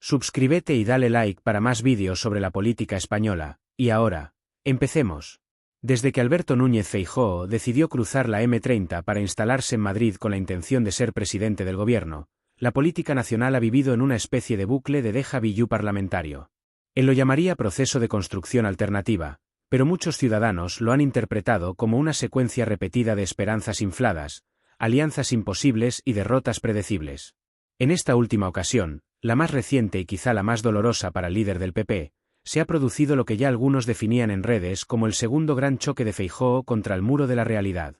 Suscríbete y dale like para más vídeos sobre la política española. Y ahora, empecemos. Desde que Alberto Núñez Feijóo decidió cruzar la M30 para instalarse en Madrid con la intención de ser presidente del gobierno, la política nacional ha vivido en una especie de bucle de déjà vu parlamentario. Él lo llamaría proceso de construcción alternativa, pero muchos ciudadanos lo han interpretado como una secuencia repetida de esperanzas infladas, alianzas imposibles y derrotas predecibles. En esta última ocasión, la más reciente y quizá la más dolorosa para el líder del PP, se ha producido lo que ya algunos definían en redes como el segundo gran choque de Feijóo contra el muro de la realidad.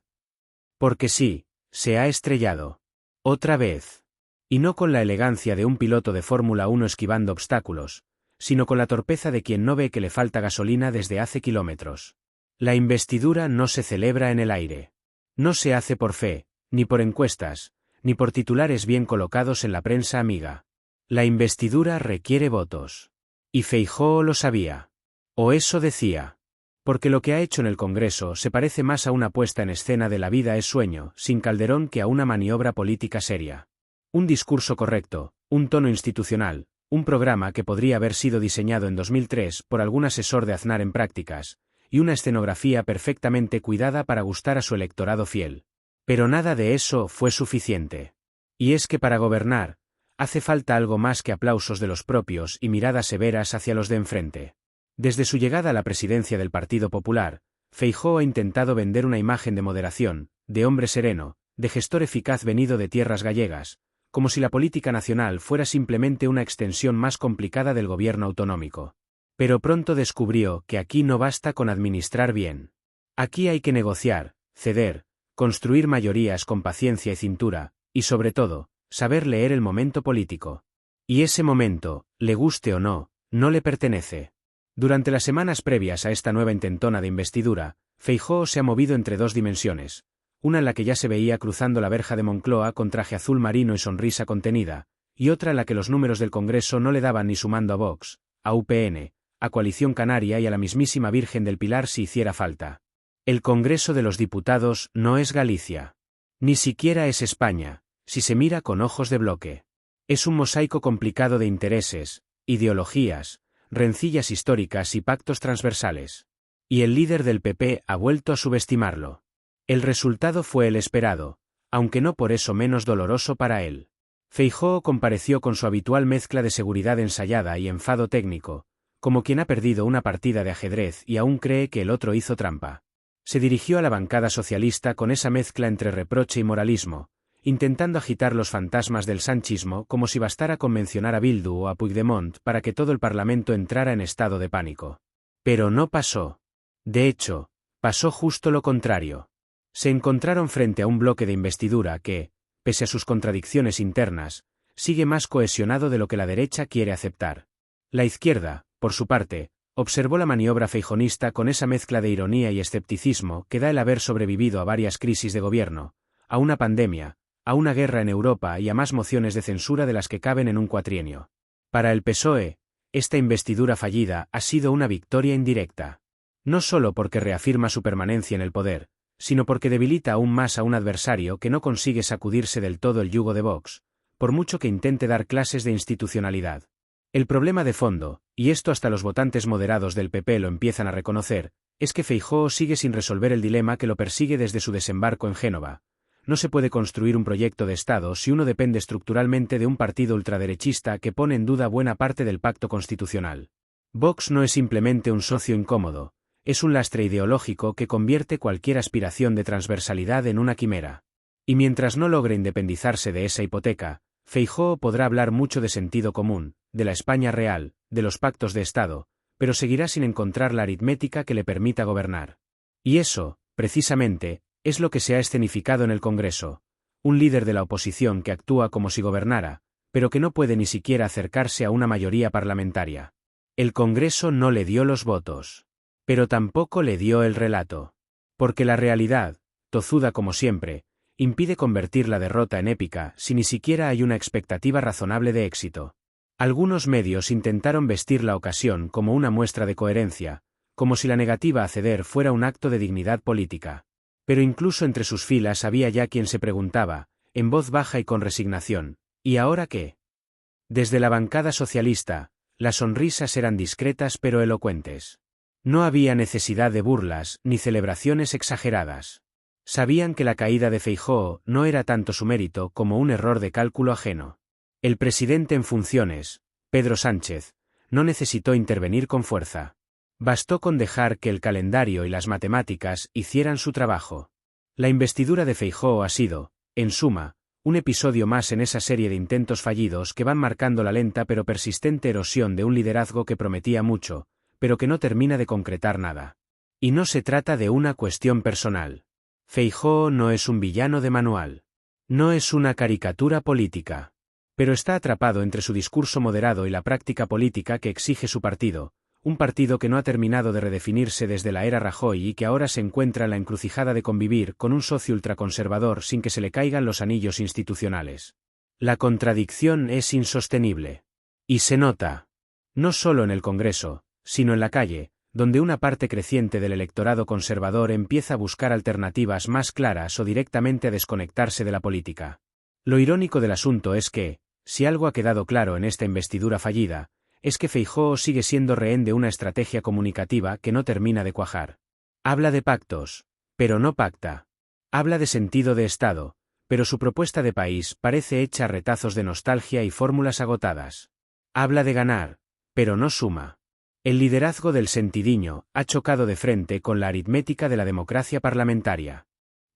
Porque sí, se ha estrellado. Otra vez. Y no con la elegancia de un piloto de Fórmula 1 esquivando obstáculos, sino con la torpeza de quien no ve que le falta gasolina desde hace kilómetros. La investidura no se celebra en el aire. No se hace por fe, ni por encuestas, ni por titulares bien colocados en la prensa amiga. La investidura requiere votos. Y Feijóo lo sabía. O eso decía. Porque lo que ha hecho en el Congreso se parece más a una puesta en escena de La vida es sueño, sin Calderón, que a una maniobra política seria. Un discurso correcto, un tono institucional, un programa que podría haber sido diseñado en 2003 por algún asesor de Aznar en prácticas, y una escenografía perfectamente cuidada para gustar a su electorado fiel. Pero nada de eso fue suficiente. Y es que para gobernar, hace falta algo más que aplausos de los propios y miradas severas hacia los de enfrente. Desde su llegada a la presidencia del Partido Popular, Feijóo ha intentado vender una imagen de moderación, de hombre sereno, de gestor eficaz venido de tierras gallegas, como si la política nacional fuera simplemente una extensión más complicada del gobierno autonómico. Pero pronto descubrió que aquí no basta con administrar bien. Aquí hay que negociar, ceder, construir mayorías con paciencia y cintura, y sobre todo, saber leer el momento político. Y ese momento, le guste o no, no le pertenece. Durante las semanas previas a esta nueva intentona de investidura, Feijóo se ha movido entre dos dimensiones, una en la que ya se veía cruzando la verja de Moncloa con traje azul marino y sonrisa contenida, y otra en la que los números del Congreso no le daban ni sumando a Vox, a UPN, a Coalición Canaria y a la mismísima Virgen del Pilar si hiciera falta. El Congreso de los Diputados no es Galicia. Ni siquiera es España, si se mira con ojos de bloque. Es un mosaico complicado de intereses, ideologías, rencillas históricas y pactos transversales. Y el líder del PP ha vuelto a subestimarlo. El resultado fue el esperado, aunque no por eso menos doloroso para él. Feijóo compareció con su habitual mezcla de seguridad ensayada y enfado técnico, como quien ha perdido una partida de ajedrez y aún cree que el otro hizo trampa. Se dirigió a la bancada socialista con esa mezcla entre reproche y moralismo, intentando agitar los fantasmas del sanchismo como si bastara con mencionar a Bildu o a Puigdemont para que todo el Parlamento entrara en estado de pánico. Pero no pasó. De hecho, pasó justo lo contrario. Se encontraron frente a un bloque de investidura que, pese a sus contradicciones internas, sigue más cohesionado de lo que la derecha quiere aceptar. La izquierda, por su parte, observó la maniobra feijonista con esa mezcla de ironía y escepticismo que da el haber sobrevivido a varias crisis de gobierno, a una pandemia, a una guerra en Europa y a más mociones de censura de las que caben en un cuatrienio. Para el PSOE, esta investidura fallida ha sido una victoria indirecta. No solo porque reafirma su permanencia en el poder, sino porque debilita aún más a un adversario que no consigue sacudirse del todo el yugo de Vox, por mucho que intente dar clases de institucionalidad. El problema de fondo, y esto hasta los votantes moderados del PP lo empiezan a reconocer, es que Feijóo sigue sin resolver el dilema que lo persigue desde su desembarco en Génova. No se puede construir un proyecto de Estado si uno depende estructuralmente de un partido ultraderechista que pone en duda buena parte del pacto constitucional. Vox no es simplemente un socio incómodo, es un lastre ideológico que convierte cualquier aspiración de transversalidad en una quimera. Y mientras no logre independizarse de esa hipoteca, Feijóo podrá hablar mucho de sentido común, de la España real, de los pactos de Estado, pero seguirá sin encontrar la aritmética que le permita gobernar. Y eso, precisamente, es lo que se ha escenificado en el Congreso. Un líder de la oposición que actúa como si gobernara, pero que no puede ni siquiera acercarse a una mayoría parlamentaria. El Congreso no le dio los votos. Pero tampoco le dio el relato. Porque la realidad, tozuda como siempre, impide convertir la derrota en épica si ni siquiera hay una expectativa razonable de éxito. Algunos medios intentaron vestir la ocasión como una muestra de coherencia, como si la negativa a ceder fuera un acto de dignidad política. Pero incluso entre sus filas había ya quien se preguntaba, en voz baja y con resignación, ¿y ahora qué? Desde la bancada socialista, las sonrisas eran discretas pero elocuentes. No había necesidad de burlas ni celebraciones exageradas. Sabían que la caída de Feijóo no era tanto su mérito como un error de cálculo ajeno. El presidente en funciones, Pedro Sánchez, no necesitó intervenir con fuerza. Bastó con dejar que el calendario y las matemáticas hicieran su trabajo. La investidura de Feijóo ha sido, en suma, un episodio más en esa serie de intentos fallidos que van marcando la lenta pero persistente erosión de un liderazgo que prometía mucho, pero que no termina de concretar nada. Y no se trata de una cuestión personal. Feijóo no es un villano de manual. No es una caricatura política. Pero está atrapado entre su discurso moderado y la práctica política que exige su partido, un partido que no ha terminado de redefinirse desde la era Rajoy y que ahora se encuentra en la encrucijada de convivir con un socio ultraconservador sin que se le caigan los anillos institucionales. La contradicción es insostenible. Y se nota. No solo en el Congreso, sino en la calle, donde una parte creciente del electorado conservador empieza a buscar alternativas más claras o directamente a desconectarse de la política. Lo irónico del asunto es que, si algo ha quedado claro en esta investidura fallida, es que Feijóo sigue siendo rehén de una estrategia comunicativa que no termina de cuajar. Habla de pactos, pero no pacta. Habla de sentido de Estado, pero su propuesta de país parece hecha a retazos de nostalgia y fórmulas agotadas. Habla de ganar, pero no suma. El liderazgo del sentidiño ha chocado de frente con la aritmética de la democracia parlamentaria.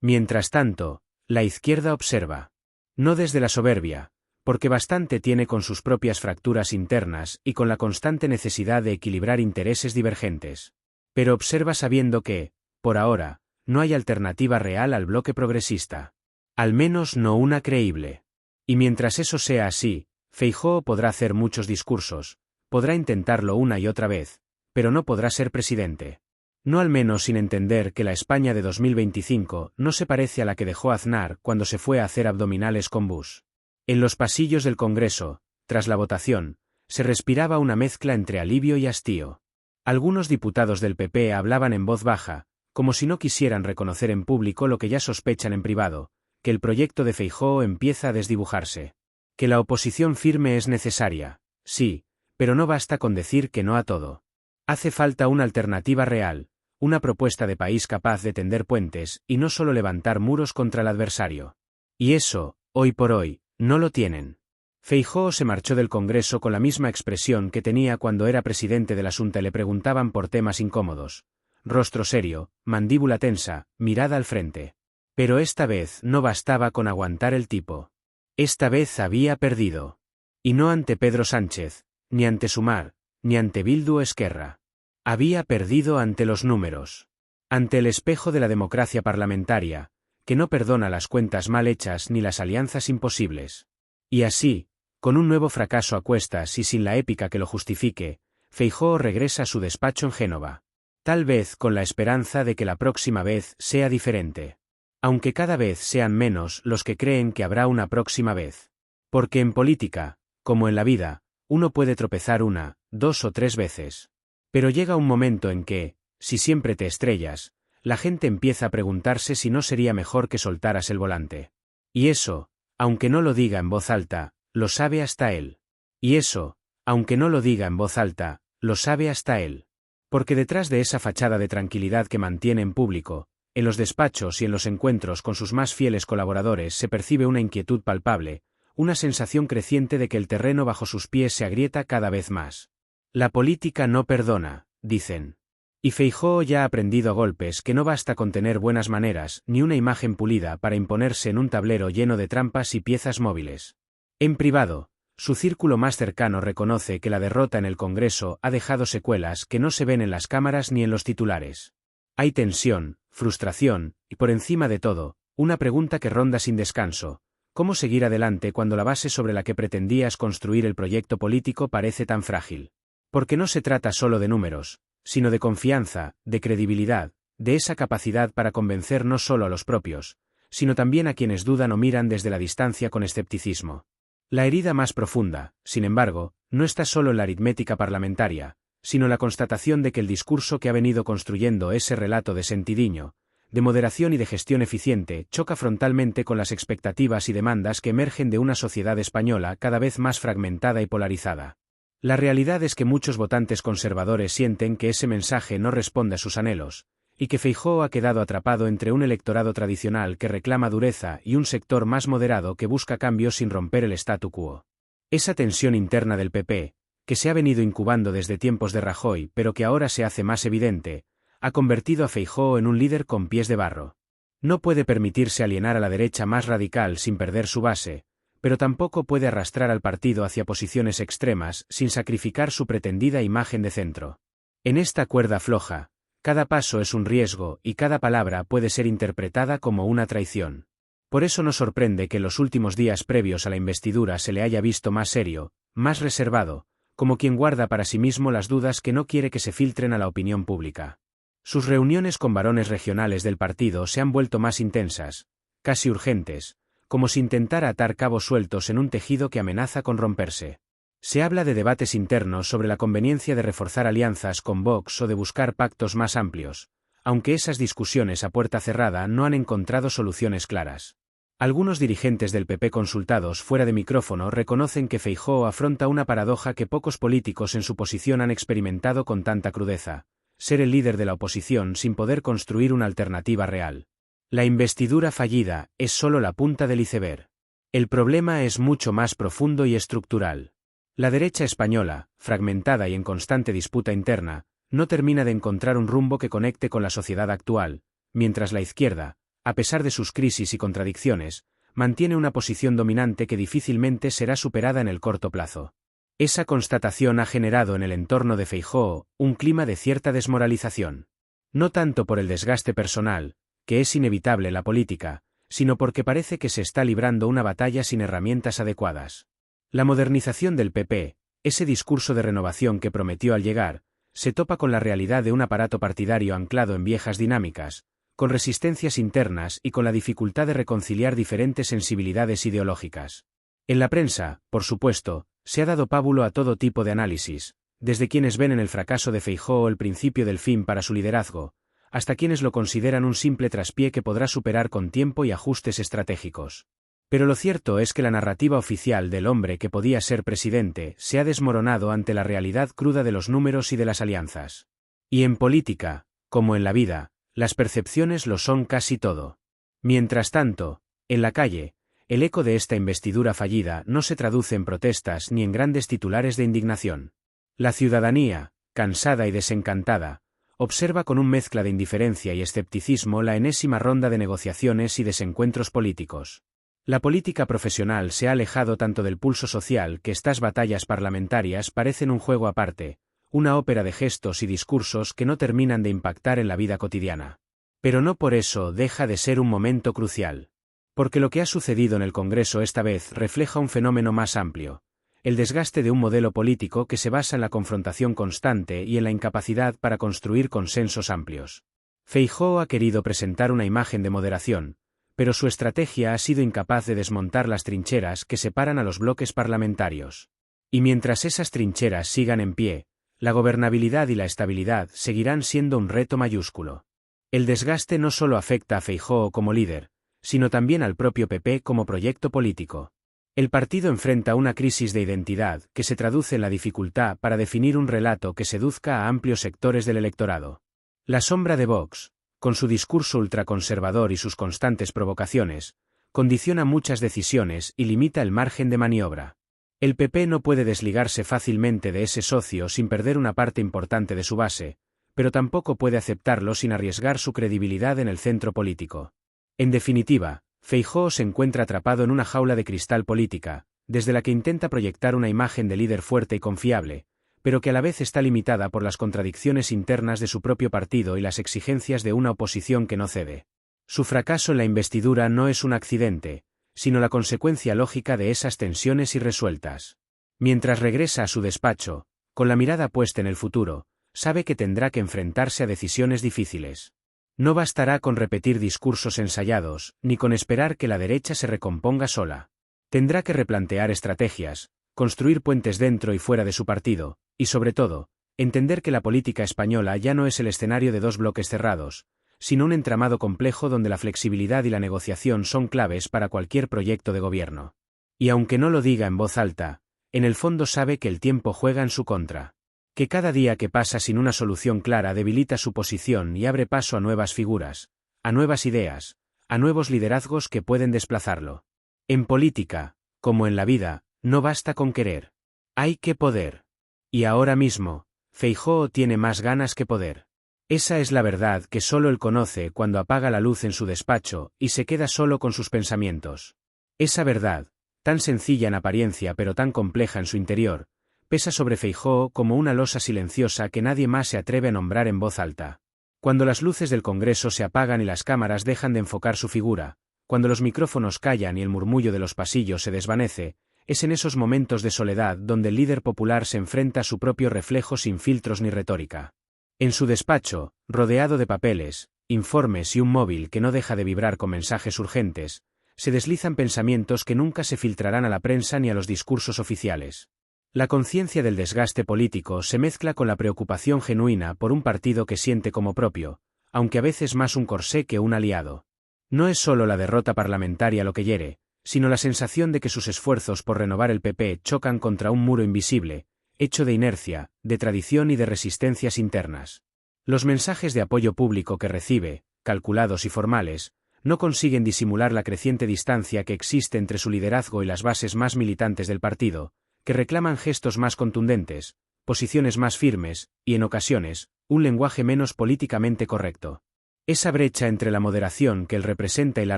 Mientras tanto, la izquierda observa. No desde la soberbia, porque bastante tiene con sus propias fracturas internas y con la constante necesidad de equilibrar intereses divergentes. Pero observa sabiendo que, por ahora, no hay alternativa real al bloque progresista. Al menos no una creíble. Y mientras eso sea así, Feijóo podrá hacer muchos discursos, podrá intentarlo una y otra vez, pero no podrá ser presidente. No al menos sin entender que la España de 2025 no se parece a la que dejó Aznar cuando se fue a hacer abdominales con Bush. En los pasillos del Congreso, tras la votación, se respiraba una mezcla entre alivio y hastío. Algunos diputados del PP hablaban en voz baja, como si no quisieran reconocer en público lo que ya sospechan en privado, que el proyecto de Feijóo empieza a desdibujarse. Que la oposición firme es necesaria, sí, pero no basta con decir que no a todo. Hace falta una alternativa real, una propuesta de país capaz de tender puentes y no solo levantar muros contra el adversario. Y eso, hoy por hoy, no lo tienen. Feijóo se marchó del Congreso con la misma expresión que tenía cuando era presidente de la Xunta y le preguntaban por temas incómodos. Rostro serio, mandíbula tensa, mirada al frente. Pero esta vez no bastaba con aguantar el tipo. Esta vez había perdido. Y no ante Pedro Sánchez, ni ante Sumar, ni ante Bildu o Esquerra. Había perdido ante los números. Ante el espejo de la democracia parlamentaria, que no perdona las cuentas mal hechas ni las alianzas imposibles. Y así, con un nuevo fracaso a cuestas y sin la épica que lo justifique, Feijóo regresa a su despacho en Génova. Tal vez con la esperanza de que la próxima vez sea diferente. Aunque cada vez sean menos los que creen que habrá una próxima vez. Porque en política, como en la vida, uno puede tropezar una, 2 o 3 veces. Pero llega un momento en que, si siempre te estrellas, la gente empieza a preguntarse si no sería mejor que soltaras el volante. Y eso, aunque no lo diga en voz alta, lo sabe hasta él. Y eso, aunque no lo diga en voz alta, lo sabe hasta él. Porque detrás de esa fachada de tranquilidad que mantiene en público, en los despachos y en los encuentros con sus más fieles colaboradores se percibe una inquietud palpable, una sensación creciente de que el terreno bajo sus pies se agrieta cada vez más. La política no perdona, dicen. Y Feijóo ya ha aprendido a golpes que no basta con tener buenas maneras ni una imagen pulida para imponerse en un tablero lleno de trampas y piezas móviles. En privado, su círculo más cercano reconoce que la derrota en el Congreso ha dejado secuelas que no se ven en las cámaras ni en los titulares. Hay tensión, frustración, y por encima de todo, una pregunta que ronda sin descanso: ¿cómo seguir adelante cuando la base sobre la que pretendías construir el proyecto político parece tan frágil? Porque no se trata solo de números, sino de confianza, de credibilidad, de esa capacidad para convencer no solo a los propios, sino también a quienes dudan o miran desde la distancia con escepticismo. La herida más profunda, sin embargo, no está solo en la aritmética parlamentaria, sino en la constatación de que el discurso que ha venido construyendo ese relato de sentidiño, de moderación y de gestión eficiente, choca frontalmente con las expectativas y demandas que emergen de una sociedad española cada vez más fragmentada y polarizada. La realidad es que muchos votantes conservadores sienten que ese mensaje no responde a sus anhelos, y que Feijóo ha quedado atrapado entre un electorado tradicional que reclama dureza y un sector más moderado que busca cambios sin romper el statu quo. Esa tensión interna del PP, que se ha venido incubando desde tiempos de Rajoy pero que ahora se hace más evidente, ha convertido a Feijóo en un líder con pies de barro. No puede permitirse alienar a la derecha más radical sin perder su base, pero tampoco puede arrastrar al partido hacia posiciones extremas sin sacrificar su pretendida imagen de centro. En esta cuerda floja, cada paso es un riesgo y cada palabra puede ser interpretada como una traición. Por eso no sorprende que en los últimos días previos a la investidura se le haya visto más serio, más reservado, como quien guarda para sí mismo las dudas que no quiere que se filtren a la opinión pública. Sus reuniones con varones regionales del partido se han vuelto más intensas, casi urgentes, como si intentara atar cabos sueltos en un tejido que amenaza con romperse. Se habla de debates internos sobre la conveniencia de reforzar alianzas con Vox o de buscar pactos más amplios, aunque esas discusiones a puerta cerrada no han encontrado soluciones claras. Algunos dirigentes del PP consultados fuera de micrófono reconocen que Feijóo afronta una paradoja que pocos políticos en su posición han experimentado con tanta crudeza: ser el líder de la oposición sin poder construir una alternativa real. La investidura fallida es solo la punta del iceberg. El problema es mucho más profundo y estructural. La derecha española, fragmentada y en constante disputa interna, no termina de encontrar un rumbo que conecte con la sociedad actual, mientras la izquierda, a pesar de sus crisis y contradicciones, mantiene una posición dominante que difícilmente será superada en el corto plazo. Esa constatación ha generado en el entorno de Feijóo un clima de cierta desmoralización. No tanto por el desgaste personal, que es inevitable en la política, sino porque parece que se está librando una batalla sin herramientas adecuadas. La modernización del PP, ese discurso de renovación que prometió al llegar, se topa con la realidad de un aparato partidario anclado en viejas dinámicas, con resistencias internas y con la dificultad de reconciliar diferentes sensibilidades ideológicas. En la prensa, por supuesto, se ha dado pábulo a todo tipo de análisis, desde quienes ven en el fracaso de Feijóo el principio del fin para su liderazgo, hasta quienes lo consideran un simple traspié que podrá superar con tiempo y ajustes estratégicos. Pero lo cierto es que la narrativa oficial del hombre que podía ser presidente se ha desmoronado ante la realidad cruda de los números y de las alianzas. Y en política, como en la vida, las percepciones lo son casi todo. Mientras tanto, en la calle, el eco de esta investidura fallida no se traduce en protestas ni en grandes titulares de indignación. La ciudadanía, cansada y desencantada, observa con un mezcla de indiferencia y escepticismo la enésima ronda de negociaciones y desencuentros políticos. La política profesional se ha alejado tanto del pulso social que estas batallas parlamentarias parecen un juego aparte, una ópera de gestos y discursos que no terminan de impactar en la vida cotidiana. Pero no por eso deja de ser un momento crucial. Porque lo que ha sucedido en el Congreso esta vez refleja un fenómeno más amplio: el desgaste de un modelo político que se basa en la confrontación constante y en la incapacidad para construir consensos amplios. Feijóo ha querido presentar una imagen de moderación, pero su estrategia ha sido incapaz de desmontar las trincheras que separan a los bloques parlamentarios. Y mientras esas trincheras sigan en pie, la gobernabilidad y la estabilidad seguirán siendo un reto mayúsculo. El desgaste no solo afecta a Feijóo como líder, sino también al propio PP como proyecto político. El partido enfrenta una crisis de identidad que se traduce en la dificultad para definir un relato que seduzca a amplios sectores del electorado. La sombra de Vox, con su discurso ultraconservador y sus constantes provocaciones, condiciona muchas decisiones y limita el margen de maniobra. El PP no puede desligarse fácilmente de ese socio sin perder una parte importante de su base, pero tampoco puede aceptarlo sin arriesgar su credibilidad en el centro político. En definitiva, Feijóo se encuentra atrapado en una jaula de cristal política, desde la que intenta proyectar una imagen de líder fuerte y confiable, pero que a la vez está limitada por las contradicciones internas de su propio partido y las exigencias de una oposición que no cede. Su fracaso en la investidura no es un accidente, sino la consecuencia lógica de esas tensiones irresueltas. Mientras regresa a su despacho, con la mirada puesta en el futuro, sabe que tendrá que enfrentarse a decisiones difíciles. No bastará con repetir discursos ensayados, ni con esperar que la derecha se recomponga sola. Tendrá que replantear estrategias, construir puentes dentro y fuera de su partido, y sobre todo, entender que la política española ya no es el escenario de dos bloques cerrados, sino un entramado complejo donde la flexibilidad y la negociación son claves para cualquier proyecto de gobierno. Y aunque no lo diga en voz alta, en el fondo sabe que el tiempo juega en su contra. Que cada día que pasa sin una solución clara debilita su posición y abre paso a nuevas figuras, a nuevas ideas, a nuevos liderazgos que pueden desplazarlo. En política, como en la vida, no basta con querer. Hay que poder. Y ahora mismo, Feijóo tiene más ganas que poder. Esa es la verdad que solo él conoce cuando apaga la luz en su despacho y se queda solo con sus pensamientos. Esa verdad, tan sencilla en apariencia pero tan compleja en su interior, pesa sobre Feijóo como una losa silenciosa que nadie más se atreve a nombrar en voz alta. Cuando las luces del Congreso se apagan y las cámaras dejan de enfocar su figura, cuando los micrófonos callan y el murmullo de los pasillos se desvanece, es en esos momentos de soledad donde el líder popular se enfrenta a su propio reflejo sin filtros ni retórica. En su despacho, rodeado de papeles, informes y un móvil que no deja de vibrar con mensajes urgentes, se deslizan pensamientos que nunca se filtrarán a la prensa ni a los discursos oficiales. La conciencia del desgaste político se mezcla con la preocupación genuina por un partido que siente como propio, aunque a veces más un corsé que un aliado. No es solo la derrota parlamentaria lo que hiere, sino la sensación de que sus esfuerzos por renovar el PP chocan contra un muro invisible, hecho de inercia, de tradición y de resistencias internas. Los mensajes de apoyo público que recibe, calculados y formales, no consiguen disimular la creciente distancia que existe entre su liderazgo y las bases más militantes del partido, que reclaman gestos más contundentes, posiciones más firmes, y en ocasiones, un lenguaje menos políticamente correcto. Esa brecha entre la moderación que él representa y la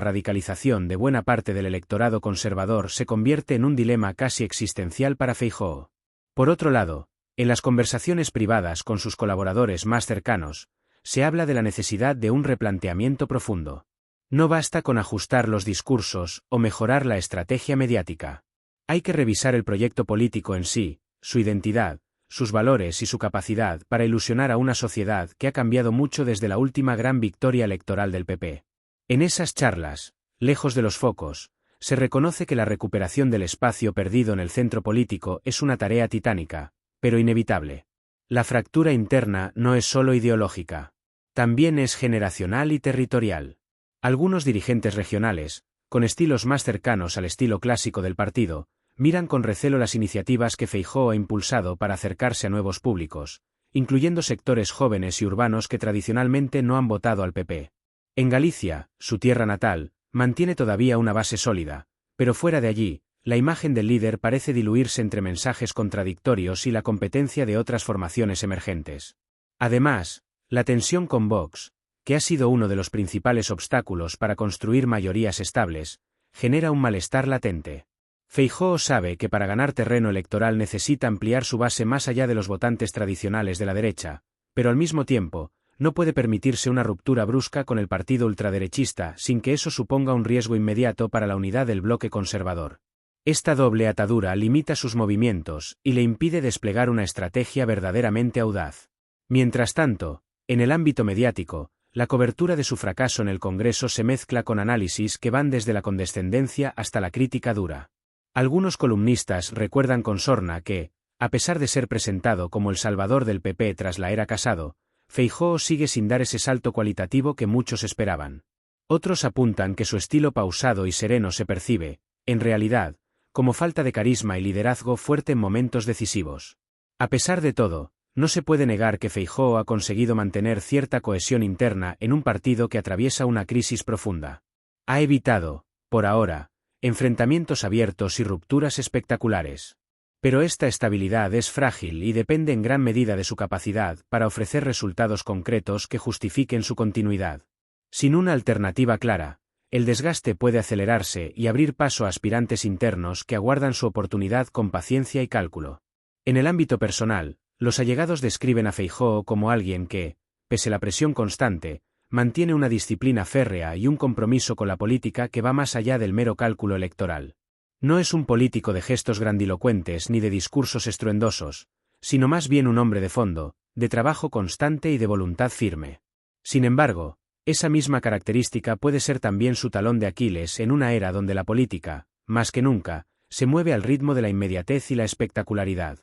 radicalización de buena parte del electorado conservador se convierte en un dilema casi existencial para Feijóo. Por otro lado, en las conversaciones privadas con sus colaboradores más cercanos, se habla de la necesidad de un replanteamiento profundo. No basta con ajustar los discursos o mejorar la estrategia mediática. Hay que revisar el proyecto político en sí, su identidad, sus valores y su capacidad para ilusionar a una sociedad que ha cambiado mucho desde la última gran victoria electoral del PP. En esas charlas, lejos de los focos, se reconoce que la recuperación del espacio perdido en el centro político es una tarea titánica, pero inevitable. La fractura interna no es solo ideológica. También es generacional y territorial. Algunos dirigentes regionales, con estilos más cercanos al estilo clásico del partido, miran con recelo las iniciativas que Feijóo ha impulsado para acercarse a nuevos públicos, incluyendo sectores jóvenes y urbanos que tradicionalmente no han votado al PP. En Galicia, su tierra natal, mantiene todavía una base sólida, pero fuera de allí, la imagen del líder parece diluirse entre mensajes contradictorios y la competencia de otras formaciones emergentes. Además, la tensión con Vox, que ha sido uno de los principales obstáculos para construir mayorías estables, genera un malestar latente. Feijóo sabe que para ganar terreno electoral necesita ampliar su base más allá de los votantes tradicionales de la derecha, pero al mismo tiempo, no puede permitirse una ruptura brusca con el partido ultraderechista sin que eso suponga un riesgo inmediato para la unidad del bloque conservador. Esta doble atadura limita sus movimientos y le impide desplegar una estrategia verdaderamente audaz. Mientras tanto, en el ámbito mediático, la cobertura de su fracaso en el Congreso se mezcla con análisis que van desde la condescendencia hasta la crítica dura. Algunos columnistas recuerdan con sorna que, a pesar de ser presentado como el salvador del PP tras la era Casado, Feijóo sigue sin dar ese salto cualitativo que muchos esperaban. Otros apuntan que su estilo pausado y sereno se percibe, en realidad, como falta de carisma y liderazgo fuerte en momentos decisivos. A pesar de todo, no se puede negar que Feijóo ha conseguido mantener cierta cohesión interna en un partido que atraviesa una crisis profunda. Ha evitado, por ahora, enfrentamientos abiertos y rupturas espectaculares. Pero esta estabilidad es frágil y depende en gran medida de su capacidad para ofrecer resultados concretos que justifiquen su continuidad. Sin una alternativa clara, el desgaste puede acelerarse y abrir paso a aspirantes internos que aguardan su oportunidad con paciencia y cálculo. En el ámbito personal, los allegados describen a Feijóo como alguien que, pese a la presión constante, mantiene una disciplina férrea y un compromiso con la política que va más allá del mero cálculo electoral. No es un político de gestos grandilocuentes ni de discursos estruendosos, sino más bien un hombre de fondo, de trabajo constante y de voluntad firme. Sin embargo, esa misma característica puede ser también su talón de Aquiles en una era donde la política, más que nunca, se mueve al ritmo de la inmediatez y la espectacularidad.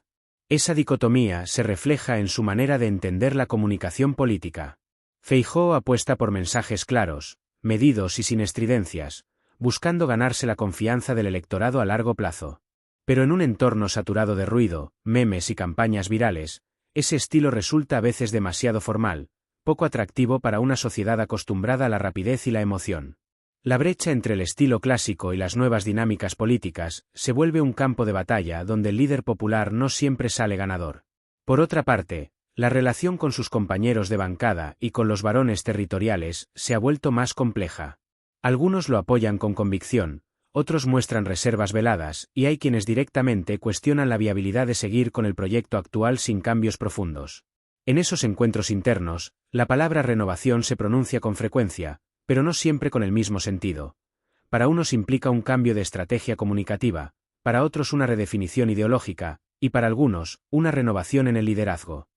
Esa dicotomía se refleja en su manera de entender la comunicación política. Feijóo apuesta por mensajes claros, medidos y sin estridencias, buscando ganarse la confianza del electorado a largo plazo. Pero en un entorno saturado de ruido, memes y campañas virales, ese estilo resulta a veces demasiado formal, poco atractivo para una sociedad acostumbrada a la rapidez y la emoción. La brecha entre el estilo clásico y las nuevas dinámicas políticas se vuelve un campo de batalla donde el líder popular no siempre sale ganador. Por otra parte, la relación con sus compañeros de bancada y con los varones territoriales se ha vuelto más compleja. Algunos lo apoyan con convicción, otros muestran reservas veladas, y hay quienes directamente cuestionan la viabilidad de seguir con el proyecto actual sin cambios profundos. En esos encuentros internos, la palabra renovación se pronuncia con frecuencia, pero no siempre con el mismo sentido. Para unos implica un cambio de estrategia comunicativa, para otros una redefinición ideológica, y para algunos, una renovación en el liderazgo.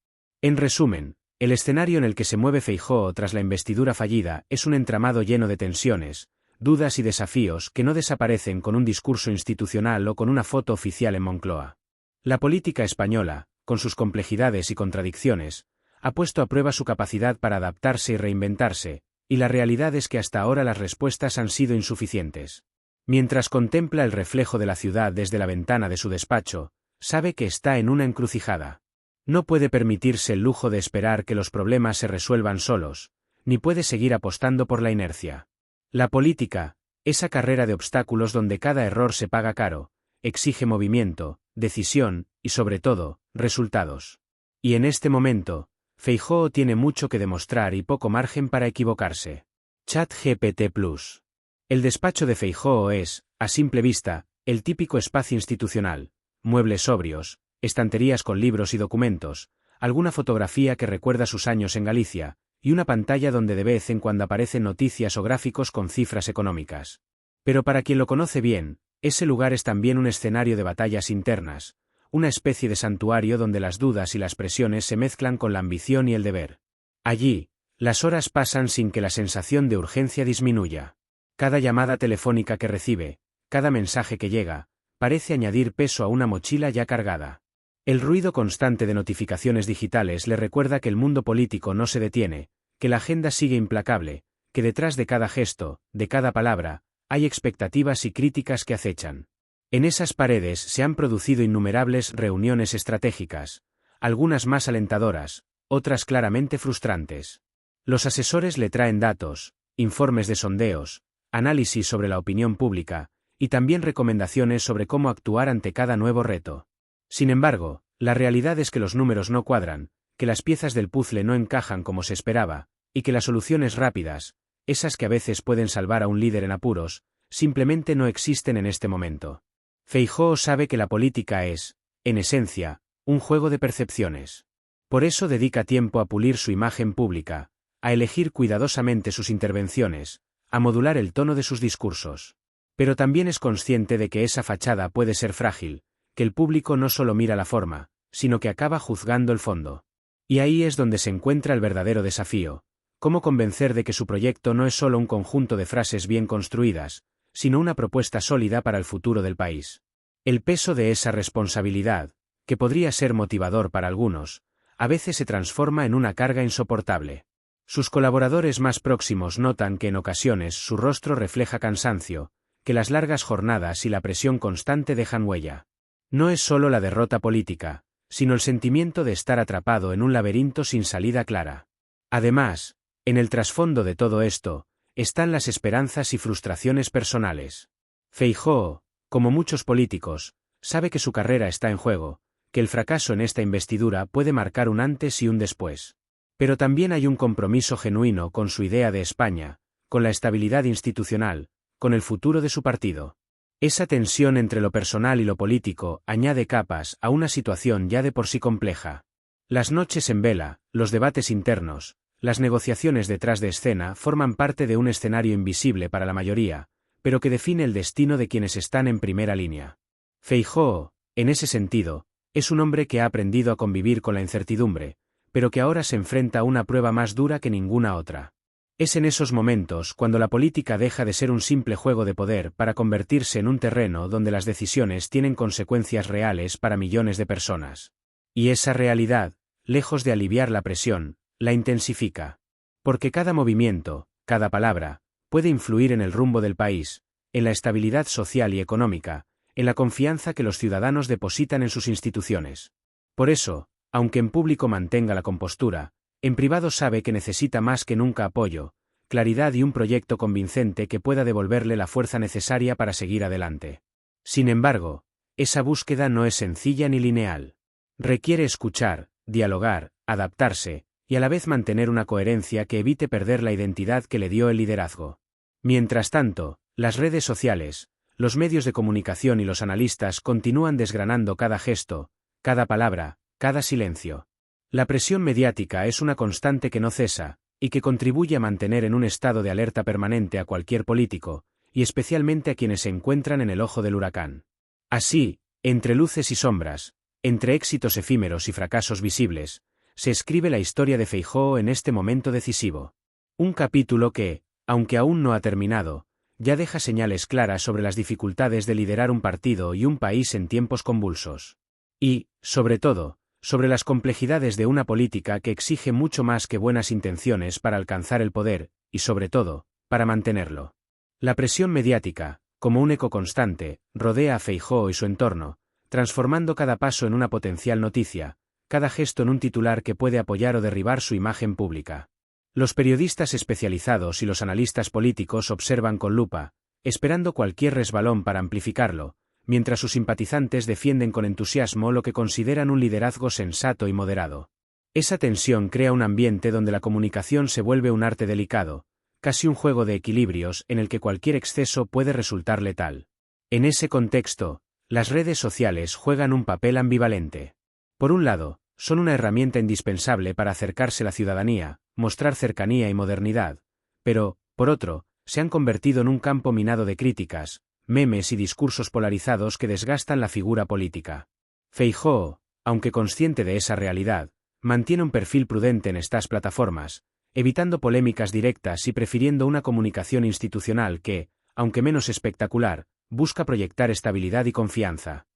En resumen, el escenario en el que se mueve Feijóo tras la investidura fallida es un entramado lleno de tensiones, dudas y desafíos que no desaparecen con un discurso institucional o con una foto oficial en Moncloa. La política española, con sus complejidades y contradicciones, ha puesto a prueba su capacidad para adaptarse y reinventarse, y la realidad es que hasta ahora las respuestas han sido insuficientes. Mientras contempla el reflejo de la ciudad desde la ventana de su despacho, sabe que está en una encrucijada. No puede permitirse el lujo de esperar que los problemas se resuelvan solos, ni puede seguir apostando por la inercia. La política, esa carrera de obstáculos donde cada error se paga caro, exige movimiento, decisión, y sobre todo, resultados. Y en este momento, Feijóo tiene mucho que demostrar y poco margen para equivocarse. ChatGPT Plus. El despacho de Feijóo es, a simple vista, el típico espacio institucional, muebles sobrios, estanterías con libros y documentos, alguna fotografía que recuerda sus años en Galicia, y una pantalla donde de vez en cuando aparecen noticias o gráficos con cifras económicas. Pero para quien lo conoce bien, ese lugar es también un escenario de batallas internas, una especie de santuario donde las dudas y las presiones se mezclan con la ambición y el deber. Allí, las horas pasan sin que la sensación de urgencia disminuya. Cada llamada telefónica que recibe, cada mensaje que llega, parece añadir peso a una mochila ya cargada. El ruido constante de notificaciones digitales le recuerda que el mundo político no se detiene, que la agenda sigue implacable, que detrás de cada gesto, de cada palabra, hay expectativas y críticas que acechan. En esas paredes se han producido innumerables reuniones estratégicas, algunas más alentadoras, otras claramente frustrantes. Los asesores le traen datos, informes de sondeos, análisis sobre la opinión pública, y también recomendaciones sobre cómo actuar ante cada nuevo reto. Sin embargo, la realidad es que los números no cuadran, que las piezas del puzzle no encajan como se esperaba, y que las soluciones rápidas, esas que a veces pueden salvar a un líder en apuros, simplemente no existen en este momento. Feijóo sabe que la política es, en esencia, un juego de percepciones. Por eso dedica tiempo a pulir su imagen pública, a elegir cuidadosamente sus intervenciones, a modular el tono de sus discursos. Pero también es consciente de que esa fachada puede ser frágil, que el público no solo mira la forma, sino que acaba juzgando el fondo. Y ahí es donde se encuentra el verdadero desafío: cómo convencer de que su proyecto no es solo un conjunto de frases bien construidas, sino una propuesta sólida para el futuro del país. El peso de esa responsabilidad, que podría ser motivador para algunos, a veces se transforma en una carga insoportable. Sus colaboradores más próximos notan que en ocasiones su rostro refleja cansancio, que las largas jornadas y la presión constante dejan huella. No es solo la derrota política, sino el sentimiento de estar atrapado en un laberinto sin salida clara. Además, en el trasfondo de todo esto, están las esperanzas y frustraciones personales. Feijóo, como muchos políticos, sabe que su carrera está en juego, que el fracaso en esta investidura puede marcar un antes y un después. Pero también hay un compromiso genuino con su idea de España, con la estabilidad institucional, con el futuro de su partido. Esa tensión entre lo personal y lo político añade capas a una situación ya de por sí compleja. Las noches en vela, los debates internos, las negociaciones detrás de escena forman parte de un escenario invisible para la mayoría, pero que define el destino de quienes están en primera línea. Feijóo, en ese sentido, es un hombre que ha aprendido a convivir con la incertidumbre, pero que ahora se enfrenta a una prueba más dura que ninguna otra. Es en esos momentos cuando la política deja de ser un simple juego de poder para convertirse en un terreno donde las decisiones tienen consecuencias reales para millones de personas. Y esa realidad, lejos de aliviar la presión, la intensifica. Porque cada movimiento, cada palabra, puede influir en el rumbo del país, en la estabilidad social y económica, en la confianza que los ciudadanos depositan en sus instituciones. Por eso, aunque en público mantenga la compostura, en privado sabe que necesita más que nunca apoyo, claridad y un proyecto convincente que pueda devolverle la fuerza necesaria para seguir adelante. Sin embargo, esa búsqueda no es sencilla ni lineal. Requiere escuchar, dialogar, adaptarse, y a la vez mantener una coherencia que evite perder la identidad que le dio el liderazgo. Mientras tanto, las redes sociales, los medios de comunicación y los analistas continúan desgranando cada gesto, cada palabra, cada silencio. La presión mediática es una constante que no cesa, y que contribuye a mantener en un estado de alerta permanente a cualquier político, y especialmente a quienes se encuentran en el ojo del huracán. Así, entre luces y sombras, entre éxitos efímeros y fracasos visibles, se escribe la historia de Feijóo en este momento decisivo. Un capítulo que, aunque aún no ha terminado, ya deja señales claras sobre las dificultades de liderar un partido y un país en tiempos convulsos. Y, sobre todo, sobre las complejidades de una política que exige mucho más que buenas intenciones para alcanzar el poder, y sobre todo, para mantenerlo. La presión mediática, como un eco constante, rodea a Feijóo y su entorno, transformando cada paso en una potencial noticia, cada gesto en un titular que puede apoyar o derribar su imagen pública. Los periodistas especializados y los analistas políticos observan con lupa, esperando cualquier resbalón para amplificarlo, mientras sus simpatizantes defienden con entusiasmo lo que consideran un liderazgo sensato y moderado. Esa tensión crea un ambiente donde la comunicación se vuelve un arte delicado, casi un juego de equilibrios en el que cualquier exceso puede resultar letal. En ese contexto, las redes sociales juegan un papel ambivalente. Por un lado, son una herramienta indispensable para acercarse a la ciudadanía, mostrar cercanía y modernidad, pero, por otro, se han convertido en un campo minado de críticas, memes y discursos polarizados que desgastan la figura política. Feijóo, aunque consciente de esa realidad, mantiene un perfil prudente en estas plataformas, evitando polémicas directas y prefiriendo una comunicación institucional que, aunque menos espectacular, busca proyectar estabilidad y confianza.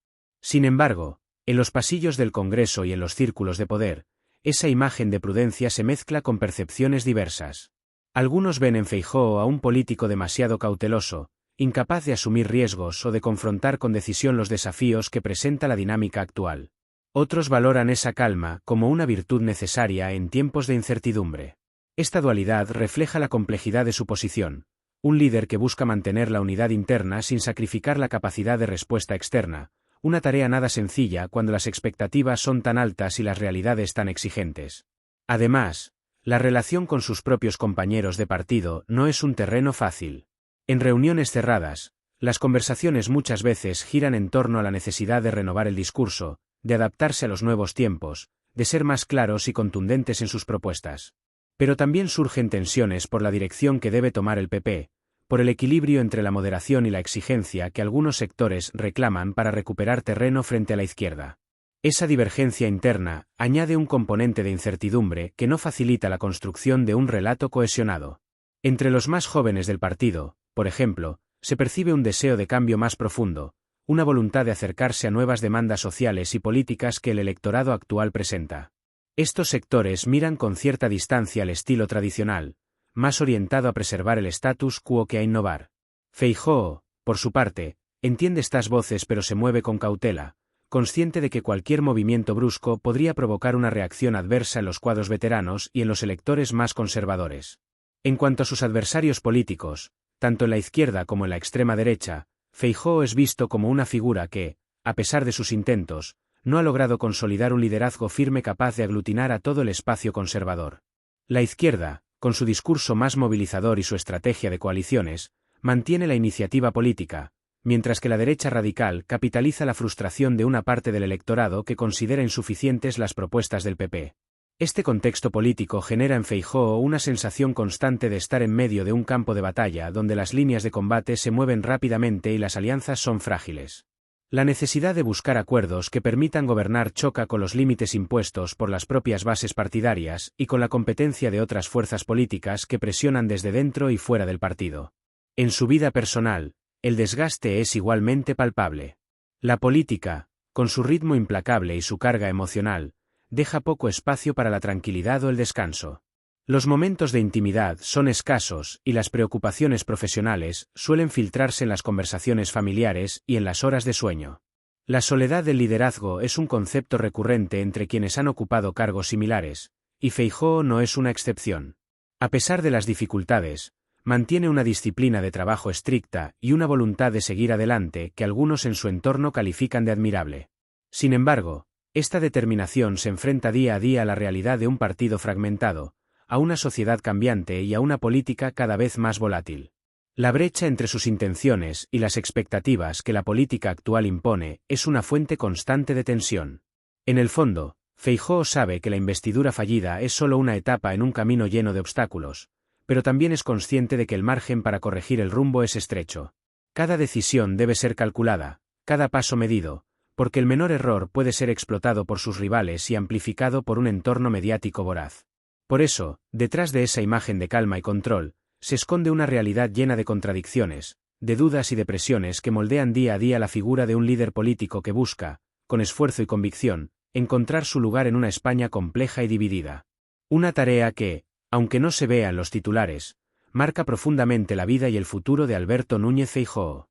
Sin embargo, en los pasillos del Congreso y en los círculos de poder, esa imagen de prudencia se mezcla con percepciones diversas. Algunos ven en Feijóo a un político demasiado cauteloso, incapaz de asumir riesgos o de confrontar con decisión los desafíos que presenta la dinámica actual. Otros valoran esa calma como una virtud necesaria en tiempos de incertidumbre. Esta dualidad refleja la complejidad de su posición, un líder que busca mantener la unidad interna sin sacrificar la capacidad de respuesta externa, una tarea nada sencilla cuando las expectativas son tan altas y las realidades tan exigentes. Además, la relación con sus propios compañeros de partido no es un terreno fácil. En reuniones cerradas, las conversaciones muchas veces giran en torno a la necesidad de renovar el discurso, de adaptarse a los nuevos tiempos, de ser más claros y contundentes en sus propuestas. Pero también surgen tensiones por la dirección que debe tomar el PP, por el equilibrio entre la moderación y la exigencia que algunos sectores reclaman para recuperar terreno frente a la izquierda. Esa divergencia interna añade un componente de incertidumbre que no facilita la construcción de un relato cohesionado. Entre los más jóvenes del partido, por ejemplo, se percibe un deseo de cambio más profundo, una voluntad de acercarse a nuevas demandas sociales y políticas que el electorado actual presenta. Estos sectores miran con cierta distancia al estilo tradicional, más orientado a preservar el status quo que a innovar. Feijóo, por su parte, entiende estas voces pero se mueve con cautela, consciente de que cualquier movimiento brusco podría provocar una reacción adversa en los cuadros veteranos y en los electores más conservadores. En cuanto a sus adversarios políticos, tanto en la izquierda como en la extrema derecha, Feijóo es visto como una figura que, a pesar de sus intentos, no ha logrado consolidar un liderazgo firme capaz de aglutinar a todo el espacio conservador. La izquierda, con su discurso más movilizador y su estrategia de coaliciones, mantiene la iniciativa política, mientras que la derecha radical capitaliza la frustración de una parte del electorado que considera insuficientes las propuestas del PP. Este contexto político genera en Feijóo una sensación constante de estar en medio de un campo de batalla donde las líneas de combate se mueven rápidamente y las alianzas son frágiles. La necesidad de buscar acuerdos que permitan gobernar choca con los límites impuestos por las propias bases partidarias y con la competencia de otras fuerzas políticas que presionan desde dentro y fuera del partido. En su vida personal, el desgaste es igualmente palpable. La política, con su ritmo implacable y su carga emocional, deja poco espacio para la tranquilidad o el descanso. Los momentos de intimidad son escasos y las preocupaciones profesionales suelen filtrarse en las conversaciones familiares y en las horas de sueño. La soledad del liderazgo es un concepto recurrente entre quienes han ocupado cargos similares, y Feijóo no es una excepción. A pesar de las dificultades, mantiene una disciplina de trabajo estricta y una voluntad de seguir adelante que algunos en su entorno califican de admirable. Sin embargo, esta determinación se enfrenta día a día a la realidad de un partido fragmentado, a una sociedad cambiante y a una política cada vez más volátil. La brecha entre sus intenciones y las expectativas que la política actual impone es una fuente constante de tensión. En el fondo, Feijóo sabe que la investidura fallida es solo una etapa en un camino lleno de obstáculos, pero también es consciente de que el margen para corregir el rumbo es estrecho. Cada decisión debe ser calculada, cada paso medido, porque el menor error puede ser explotado por sus rivales y amplificado por un entorno mediático voraz. Por eso, detrás de esa imagen de calma y control, se esconde una realidad llena de contradicciones, de dudas y de presiones que moldean día a día la figura de un líder político que busca, con esfuerzo y convicción, encontrar su lugar en una España compleja y dividida. Una tarea que, aunque no se vea en los titulares, marca profundamente la vida y el futuro de Alberto Núñez Feijóo.